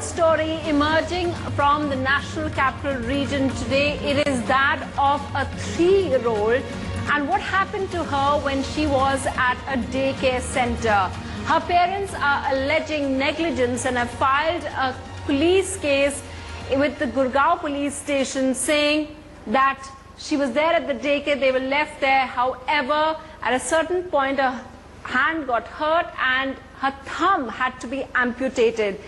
story emerging from the National Capital Region today. It is that of a 3-year-old and what happened to her when she was at a daycare center. Her parents are alleging negligence and have filed a police case with the Gurugram police station saying that she was there at the daycare, they were left there. However, at a certain point, her hand got hurt and her thumb had to be amputated.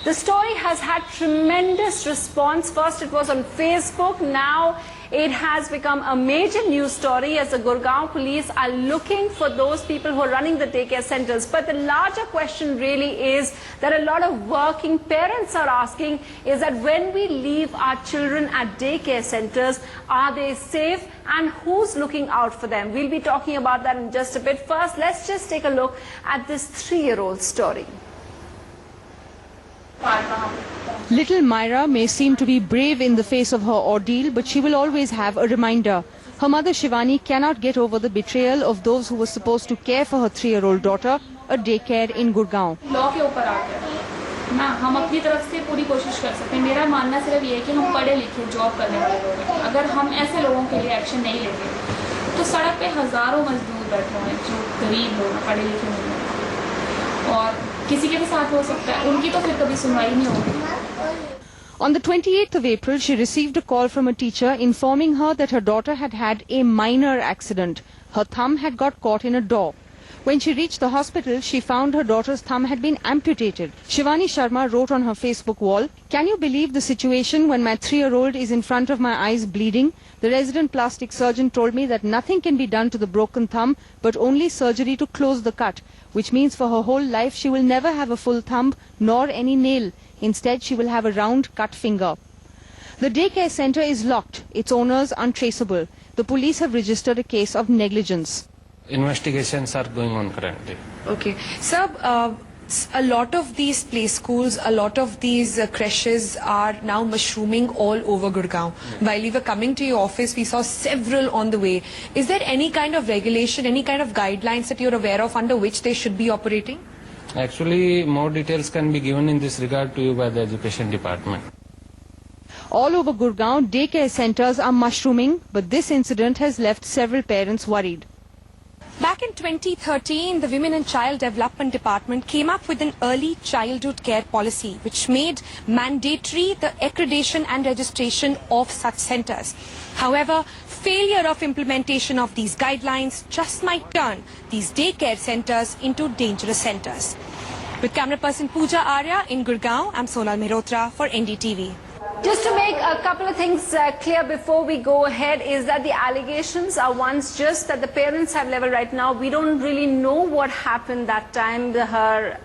The story has had tremendous response. First it was on Facebook, now it has become a major news story as the Gurugram police are looking for those people who are running the daycare centers. But the larger question really is that a lot of working parents are asking is that when we leave our children at daycare centers, are they safe and who's looking out for them? We'll be talking about that in just a bit. First, let's just take a look at this 3-year-old story. Little Myra may seem to be brave in the face of her ordeal, but she will always have a reminder. Her mother Shivani cannot get over the betrayal of those who were supposed to care for her 3-year-old daughter, a daycare in Gurugram. Law के ऊपर आ गया ना, हम अपनी तरफ से पूरी कोशिश कर सकते हैं. मेरा मानना सिर्फ ये है कि हम पढ़े लिखे जॉब करने वाले लोग हैं. अगर हम ऐसे लोगों के लिए एक्शन नहीं लेंगे तो सड़क पे हजारों मजदूर बैठे हैं जो गरीब लोग पढ़े लिखे नहीं हैं और किसी के भी साथ हो सकता है, उनकी तो फिर कभी सुनवाई नहीं होगी. On the 28th of April, she received a call from a teacher informing her that her daughter had had a minor accident. Her thumb had got caught in a door. When she reached the hospital, she found her daughter's thumb had been amputated. Shivani Sharma wrote on her Facebook wall, "Can you believe the situation when my 3-year-old is in front of my eyes bleeding? The resident plastic surgeon told me that nothing can be done to the broken thumb, but only surgery to close the cut, which means for her whole life she will never have a full thumb nor any nail. Instead, she will have a round cut finger." The daycare center is locked, its owners untraceable. The police have registered a case of negligence. Investigations are going on currently. Okay. Sir, a lot of these play schools, a lot of these creches are now mushrooming all over Gurugram. While we were coming to your office, we saw several on the way. Is there any kind of regulation, any kind of guidelines that you're aware of under which they should be operating? Actually, more details can be given in this regard to you by the Education Department. All over Gurugram, daycare centers are mushrooming, but this incident has left several parents worried. Back in 2013, the Women and Child Development Department came up with an early childhood care policy which made mandatory the accreditation and registration of such centers. However, failure of implementation of these guidelines just might turn these daycare centers into dangerous centers. With camera person Pooja Arya in Gurugram, I'm Sonal Mehrotra for NDTV. Just to make a couple of things clear before we go ahead is that the allegations are ones just that the parents have leveled right now. We don't really know what happened that time. Her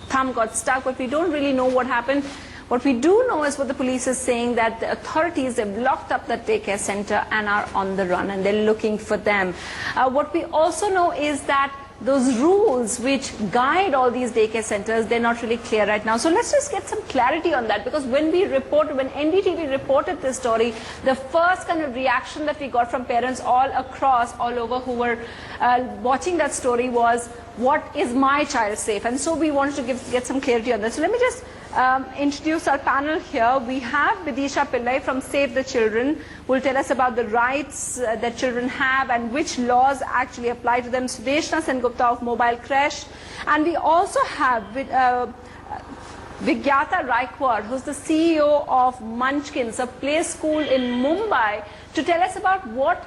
thumb got stuck, but we don't really know what happened. What we do know is what the police is saying, that the authorities have locked up the daycare center and are on the run and they're looking for them. What we also know is that those rules which guide all these daycare centers, they're not really clear right now. So let's just get some clarity on that, because when NDTV reported this story, the first kind of reaction that we got from parents all over who were watching that story was, what is my child safe? And so we wanted to get some clarity on this. So let me just introduce our panel here. We have Bidisha Pillai from Save the Children, who will tell us about the rights that children have and which laws actually apply to them. Sudeshna Sengupta of Mobile Crash. And we also have Vigyata Raikwad, who's the CEO of Munchkins, a play school in Mumbai, to tell us about what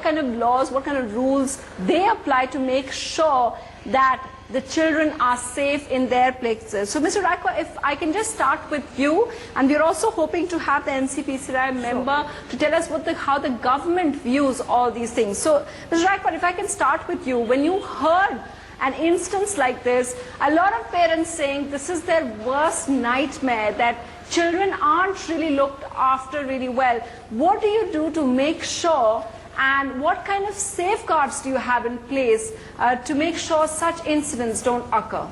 kind of laws, what kind of rules they apply to make sure that the children are safe in their places. So, Mr. Raikwad, if I can just start with you, and we're also hoping to have the NCPCRI member to tell us how the government views all these things. So, Mr. Raikwad, if I can start with you, when you heard an instance like this, a lot of parents saying this is their worst nightmare, that children aren't really looked after really well. What do you do to make sure, and what kind of safeguards do you have in place to make sure such incidents don't occur?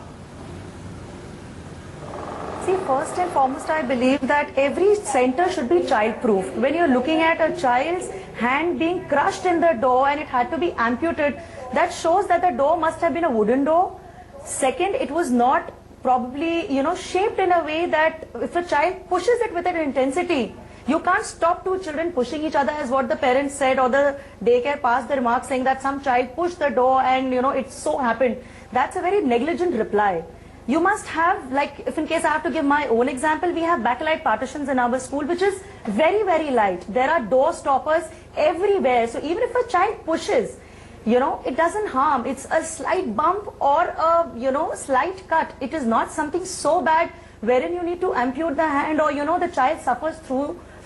See, first and foremost, I believe that every center should be child-proof. When you're looking at a child's hand being crushed in the door and it had to be amputated, that shows that the door must have been a wooden door. Second, it was not probably, shaped in a way that if a child pushes it with an intensity, you can't stop two children pushing each other, as what the parents said, or the daycare passed the remark saying that some child pushed the door and, it so happened. That's a very negligent reply. You must have, like, if in case I have to give my own example, we have backlight partitions in our school, which is very, very light. There are door stoppers everywhere. So even if a child pushes, it doesn't harm. It's a slight bump or a, slight cut. It is not something so bad wherein you need to amputate the hand or, the child suffers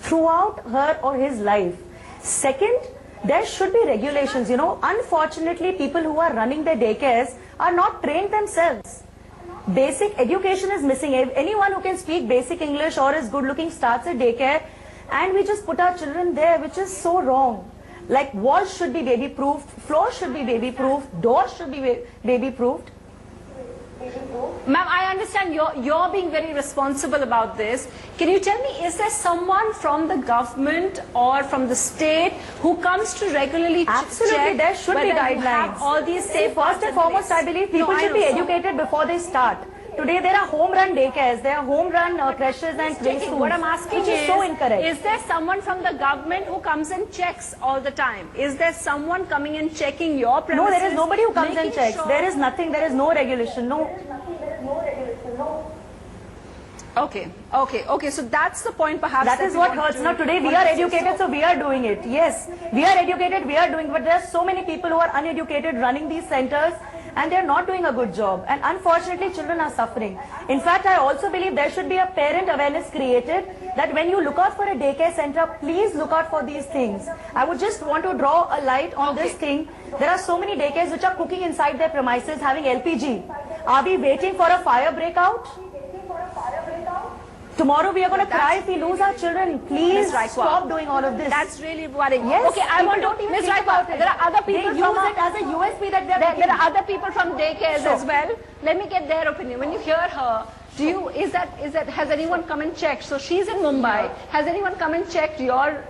throughout her or his life. Second, there should be regulations. Unfortunately, people who are running their daycares are not trained themselves. Basic education is missing. Anyone who can speak basic English or is good looking starts a daycare, and we just put our children there, which is so wrong. Like, walls should be baby proofed, floors should be baby proofed, doors should be baby proofed. Ma'am, I understand you're being very responsible about this. Can you tell me, is there someone from the government or from the state who comes to regularly Absolutely, check there should be whether you guidelines. have all these First and foremost, I believe people should be educated before they start. Today there are home-run daycares, there are home-run creches and play schools. What I'm asking which is so incorrect. Is there someone from the government who comes and checks all the time? Is there someone coming and checking your premises? No, there is nobody who comes and checks. Sure? There is nothing, there is no regulation, no. Okay, so that's the point perhaps. That is what hurts. Now today we are educated, so we are doing it. Yes, we are educated, we are doing it, but there are so many people who are uneducated running these centers and they are not doing a good job. And unfortunately, children are suffering. In fact, I also believe there should be a parent awareness created that when you look out for a daycare center, please look out for these things. I would just want to draw a light on this thing. There are so many daycares which are cooking inside their premises having LPG. Are we waiting for a fire breakout? Tomorrow we are going to cry if we lose our children. Please stop doing all of this. That's really worrying. Yes, okay, I want to, even Ms. think Raikwa, about it. there are other people They use it as a USP that there are other people from daycares as well. Let me get their opinion. When you hear her, has anyone come and checked? So she's in Mumbai. Has anyone come and checked your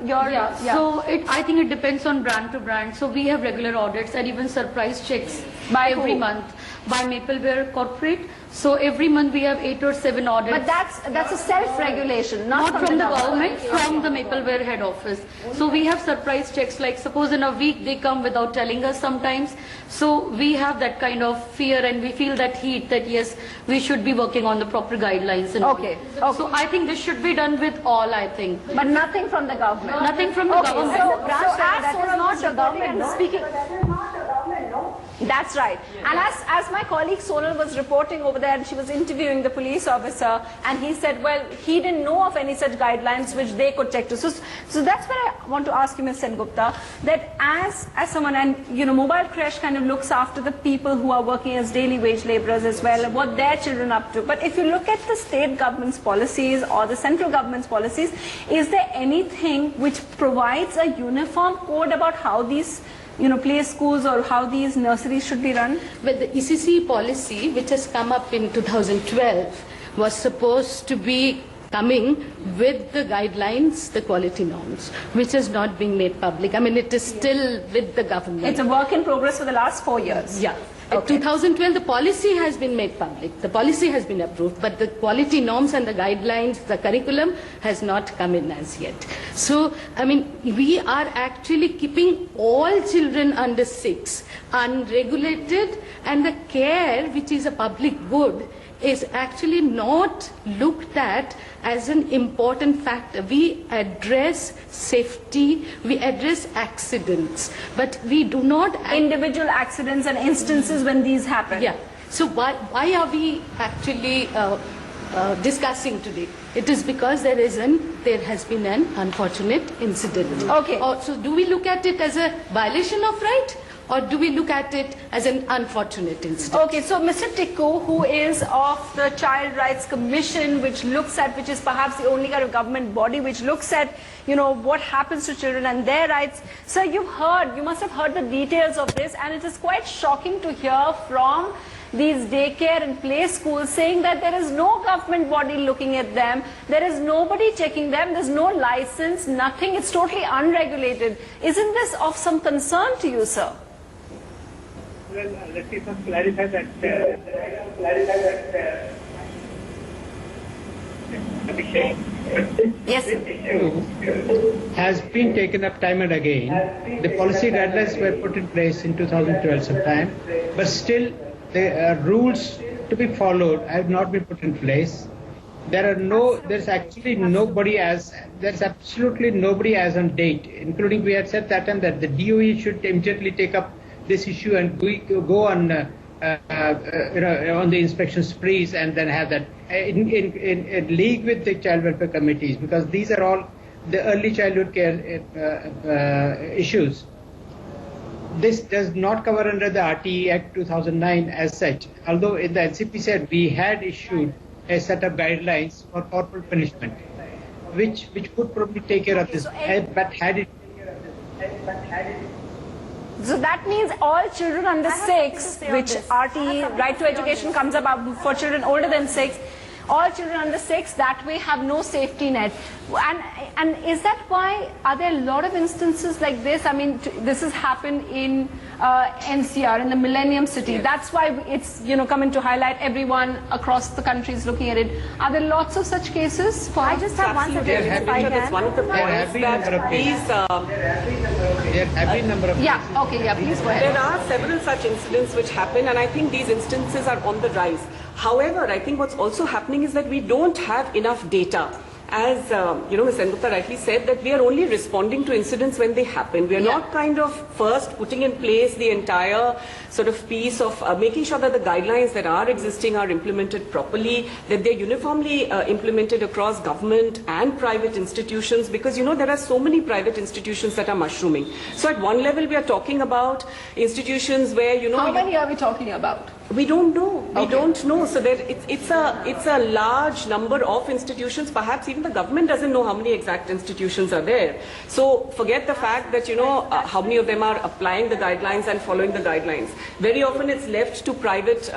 So I think it depends on brand to brand. So we have regular audits and even surprise checks By every who? month by Mapleware Corporate. So every month we have 8 or 7 audits. But that's a self-regulation, Not from the government, from the Mapleware head office. So we have surprise checks, like suppose in a week they come without telling us sometimes. So we have that kind of fear and we feel that heat that yes, we should be working on the proper guidelines. And Okay. So I think this should be done with all, I think. But nothing from the government. Nothing from the government. So that as is Sonal not was the reporting government, and no? speaking. That's right. And as my colleague Sonal was reporting over there, and she was interviewing the police officer, and he said, well, he didn't know of any such guidelines which they could check to. So that's where I want to ask you, Ms. Sengupta, that as someone, and mobile creche kind of looks after the people who are working as daily wage laborers as well, and what their children are up to. But if you look at the state government's policies or the central government's policies, is there anything which provides a uniform code about how these play schools or how these nurseries should be run? Well, the ECC policy, which has come up in 2012, was supposed to be coming with the guidelines, the quality norms, which is not being made public. I mean, it is still with the government. It's a work in progress for the last 4 years. Yeah. Okay. 2012, the policy has been made public. The policy has been approved, but the quality norms and the guidelines, the curriculum has not come in as yet. So, I mean, we are actually keeping all children under 6 unregulated, and the care, which is a public good, is actually not looked at as an important factor. We address safety, we address accidents, but we do not... Individual accidents and instances when these happen. Yeah. So why are we actually discussing today? It is because there has been an unfortunate incident. Okay. So do we look at it as a violation of right? Or do we look at it as an unfortunate incident? Okay, so Mr. Tikku, who is of the Child Rights Commission, which is perhaps the only kind of government body which looks at, what happens to children and their rights. Sir, you must have heard the details of this, and it is quite shocking to hear from these daycare and play schools saying that there is no government body looking at them, there is nobody checking them, there's no license, nothing, it's totally unregulated. Isn't this of some concern to you, sir? Well, let me first clarify that Yes. Has been taken up time and again. The policy guidelines were put in place in 2012 sometime, but still the rules to be followed have not been put in place. There's absolutely nobody as on date, including we had said that time that the DOE should immediately take up this issue and go on on the inspection sprees and then have that in league with the child welfare committees, because these are all the early childhood care issues. This does not cover under the RTE Act 2009 as such, although in the NCP said we had issued a set of guidelines for corporal punishment, which could probably take care of this, but had it. So that means all children under 6, which RTE, Right to Education, comes about for children older than 6, all children under 6 that way have no safety net. And is that why, are there a lot of instances like this? I mean, this has happened in NCR, in the Millennium City. Yes. That's why it's, coming to highlight. Everyone across the country is looking at it. Are there lots of such cases? I just have one suggestion. That's one of the points that these... There have been number of cases. Okay, please go ahead. There are several such incidents which happen, and I think these instances are on the rise. However, I think what's also happening is that we don't have enough data. As Ms. Sengupta rightly said, that we are only responding to incidents when they happen. We are not kind of first putting in place the entire sort of piece of making sure that the guidelines that are existing are implemented properly, that they're uniformly implemented across government and private institutions, because there are so many private institutions that are mushrooming. So at one level we are talking about institutions where How many are we talking about? We don't know. We don't know. So it's a large number of institutions. Perhaps even the government doesn't know how many exact institutions are there. So forget the fact that how many of them are applying the guidelines and following the guidelines. Very often it's left to private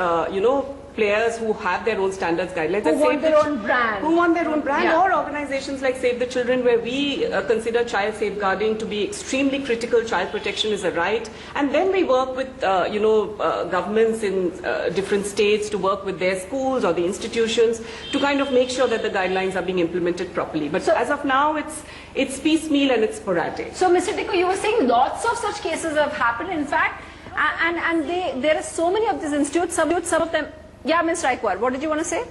players who have their own standards guidelines. Who want their own brand. Who want their own brand, or organizations like Save the Children, where we consider child safeguarding to be extremely critical. Child protection is a right. And then we work with, governments in different states to work with their schools or the institutions to kind of make sure that the guidelines are being implemented properly. But as of now, it's piecemeal and it's sporadic. So, Mr. Tikku, you were saying lots of such cases have happened. In fact, and there are so many of these institutes, some of them. Yeah, Ms. Raikwar, what did you want to say?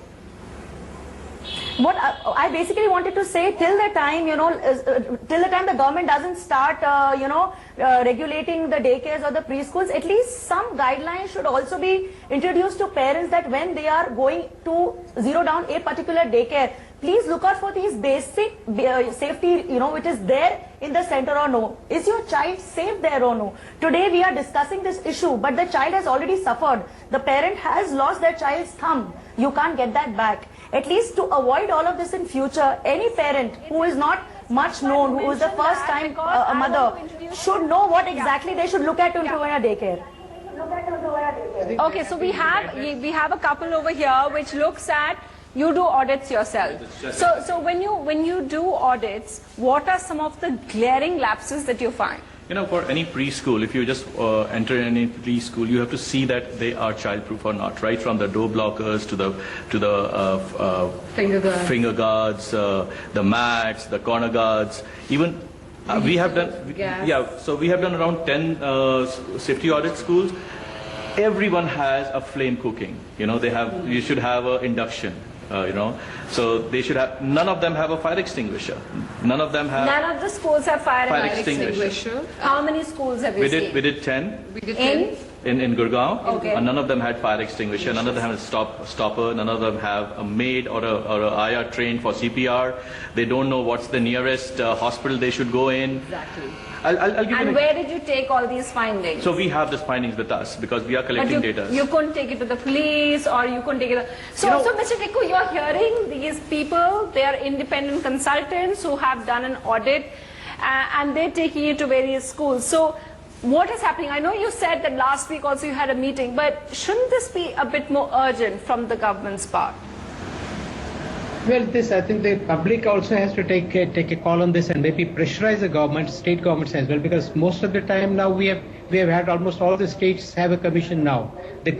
What I basically wanted to say, till the time the government doesn't start regulating the daycares or the preschools, at least some guidelines should also be introduced to parents, that when they are going to zero down a particular daycare, please look out for these basic safety, which is there in the center or no. Is your child safe there or no? Today we are discussing this issue, but the child has already suffered. The parent has lost their child's thumb. You can't get that back. At least to avoid all of this in future, any parent who is not much known, who is the first time a mother, should know what exactly they should look at to improve a daycare. Okay, so we have a couple over here which looks at, you do audits yourself. So when you do audits, what are some of the glaring lapses that you find? For any preschool, if you just enter any preschool, you have to see that they are childproof or not, right? From the door blockers to the finger guards, the mats, the corner guards. Even we have done, so we have done around 10 safety audit schools. Everyone has a flame cooking. You should have an induction. So they should have, none of them have a fire extinguisher. None of the schools have fire extinguisher. How many schools have you seen? We did 10. We did 10? In Gurugram. Okay. And none of them had fire extinguisher. None of them have a stopper. None of them have a maid or a IR trained for CPR. They don't know what's the nearest hospital they should go in. Exactly. I'll give and where did you take all these findings? So we have these findings with us because we are collecting data. You couldn't take it to the police, or you couldn't take it. So Mr. Tikku, you're hearing these people, they are independent consultants who have done an audit, and they're taking it to various schools. So what is happening? I know you said that last week also you had a meeting, but shouldn't this be a bit more urgent from the government's part? Well, I think the public also has to take a call on this and maybe pressurize the government, state governments as well, because most of the time now we have had almost all the states have a commission now. The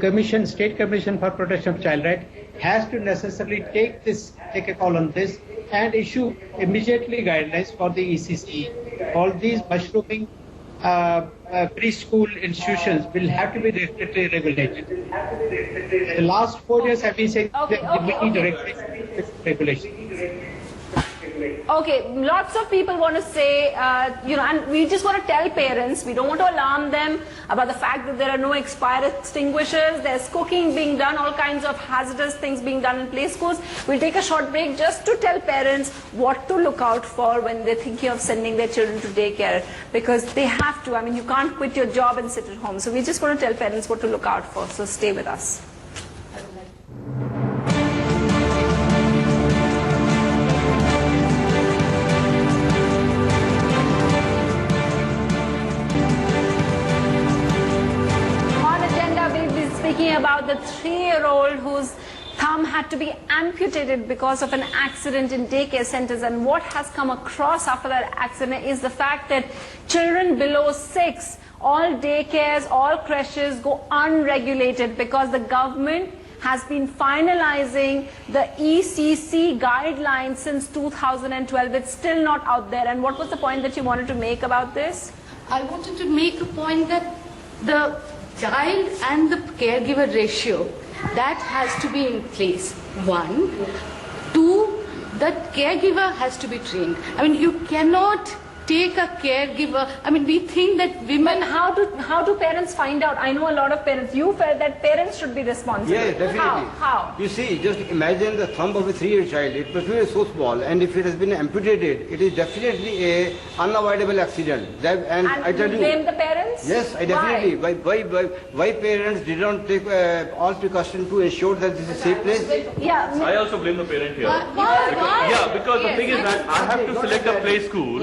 State Commission for Protection of Child Rights has to necessarily take a call on this and issue immediately guidelines for the ECC. All these mushrooming preschool institutions will have to be strictly regulated. The last 4 years have been saying that we need regulation. Okay, lots of people want to say, and we just want to tell parents, we don't want to alarm them about the fact that there are no fire extinguishers, there's cooking being done, all kinds of hazardous things being done in play schools. We'll take a short break just to tell parents what to look out for when they're thinking of sending their children to daycare, because they have to. I mean, you can't quit your job and sit at home. So we just want to tell parents what to look out for. So stay with us. Speaking about the 3-year-old whose thumb had to be amputated because of an accident in daycare centers, and what has come across after that accident is the fact that children below 6, all daycares, all creches go unregulated because the government has been finalizing the ECC guidelines since 2012. It's still not out there. And what was the point that you wanted to make about this? I wanted to make a point that the child and the caregiver ratio, that has to be in place. 1. 2, the caregiver has to be trained. I mean, you cannot take a caregiver. I mean, we think that women... But how do parents find out? I know a lot of parents. You felt that parents should be responsible. Yeah, definitely. How? You see, just imagine the thumb of a 3-year child. It must be so small, and if it has been amputated, it is definitely a unavoidable accident. And I tell you, blame the parents? Yes, I definitely. Why parents did not take all precautions to ensure that this is a safe place? Yeah. I also blame the parent here. Why? Because the thing is that I have to select a play school.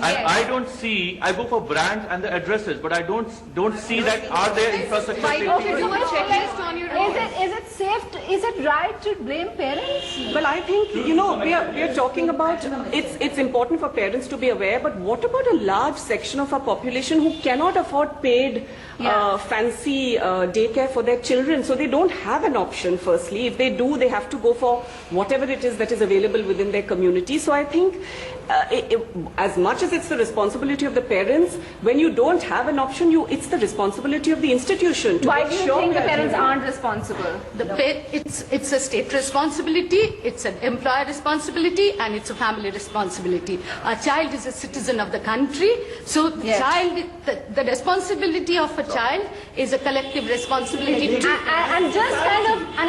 And I don't see, I go for brands and the addresses, but I don't see that are there infrastructure safety. Okay, do a checklist on your own. Is it safe, is it right to blame parents? Well, I think, we are talking about, it's important for parents to be aware, but what about a large section of our population who cannot afford paid fancy daycare for their children? So they don't have an option, firstly. If they do, they have to go for whatever it is that is available within their community. So I think as much as it's the responsibility of the parents, when you don't have an option, it's the responsibility of the institution to Why make do you sure think the that parents aren't responsible? It's a state responsibility, it's an employer responsibility, and it's a family responsibility. A child is a citizen of the country, so the responsibility of a child is a collective responsibility. And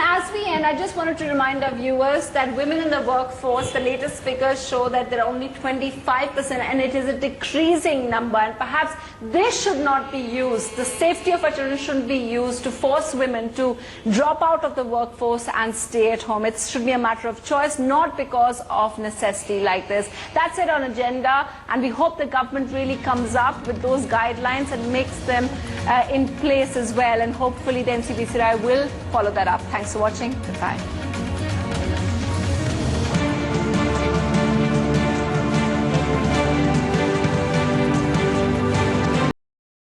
as we end, I just wanted to remind our viewers that women in the workforce, the latest figures show that there are only 25%, and it is a decreasing number, and perhaps this should not be used. The safety of our children shouldn't be used to force women to drop out of the workforce and stay at home. It should be a matter of choice, not because of necessity like this. That's it on Agenda, and we hope the government really comes up with those guidelines and makes them in place as well, and hopefully the NCBCRI will follow that up. Thanks for watching. Goodbye.